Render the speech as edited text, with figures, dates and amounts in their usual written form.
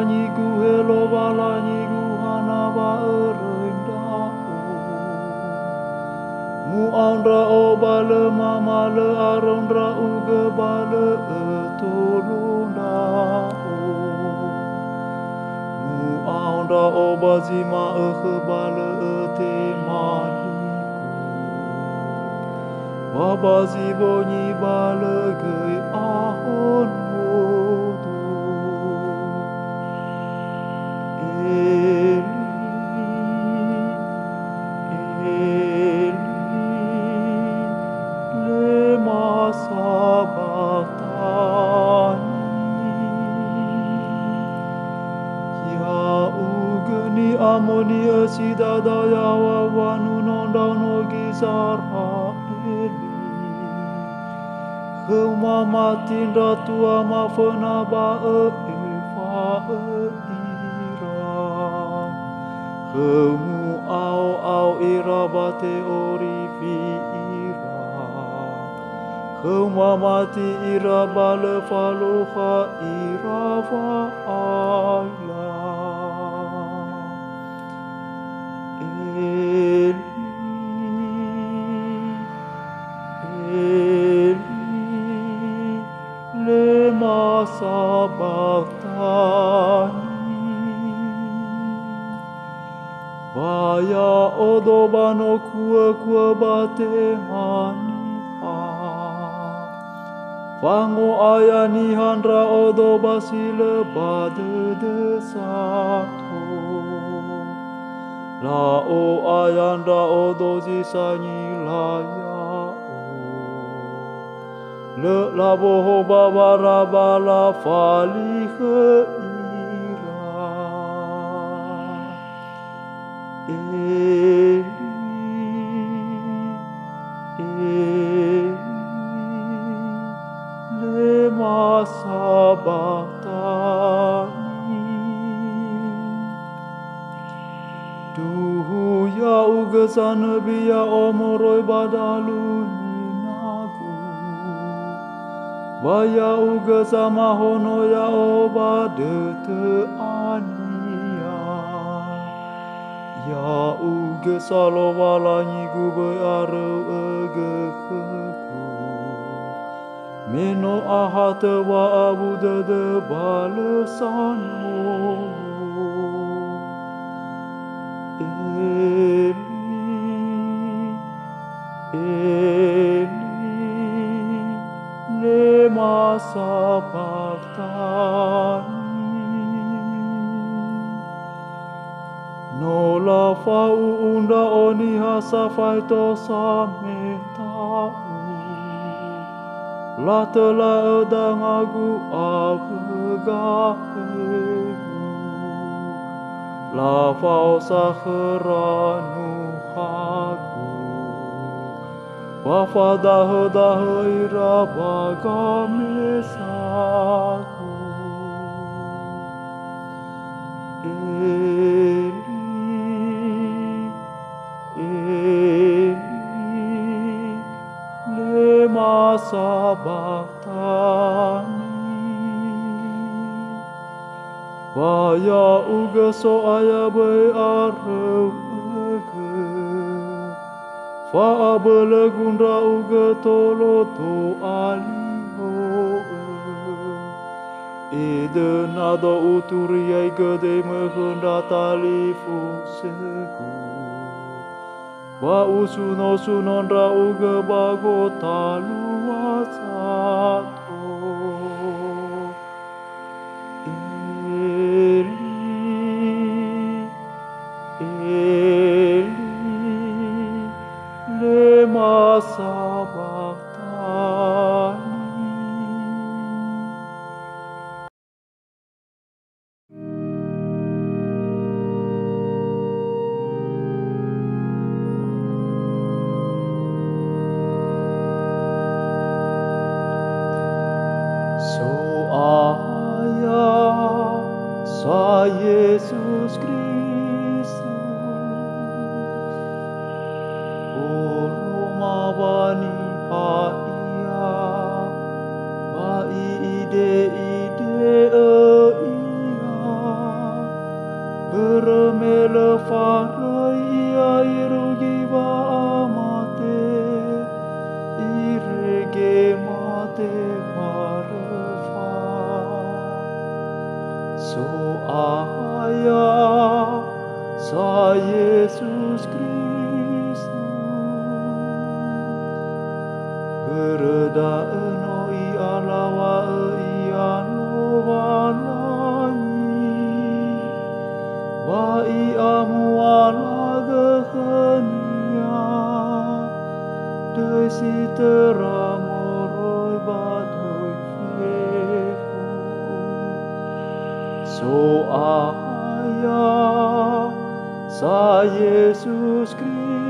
nyigu helo bala nyigu hana ba erenda mu aundra o bale mama le arondra uge bale etolunda mu aundra o bazima bale etemani babazi bonyi bale gei ahon modu Eli lema sabachthani ya ugeni amoni esidada ya wawanu nondau nogi zara Huma matin ratua mafena ba eva ira Hemu au ira bate orifi ira Huma mati ira bale faluha ira va aila lema sabachthani Vaya odobano kua bate maniha Fango ayani handra odobasile bade desato La o ayanda odozi sanyi laya Le laboho babara bala fali ira Eli lema sabachthani Duhu ya ugesan biya omoroi badaluni nagu Vaya uga sama hono ya oba dete ania Ya uga salo wala nyigu beare ege keku Meno ahate wa abu dede balesanmu Eli lema sabachthani No la fau unda oni hasafai to sametau La tela edangagu abegahegu La fau saheranu hagu Wafadah ira bagamesaku Eli lema sabachthani Vaya uga so aya be areu Fa abele gundra uge tolo to aliho Ede nado uturi ai gede mehenda talifu segu Wa usuno sunondra uge bago taluasato lema sabachthani So ayah sa Yesus Kristus Oromabani haia ba ide ia So ayah sa Yesus Kristus bereda enoi alawa iano walani bai amu ala gehenia desi teramoroi batoi fefu so ayah sa Yesus Kristus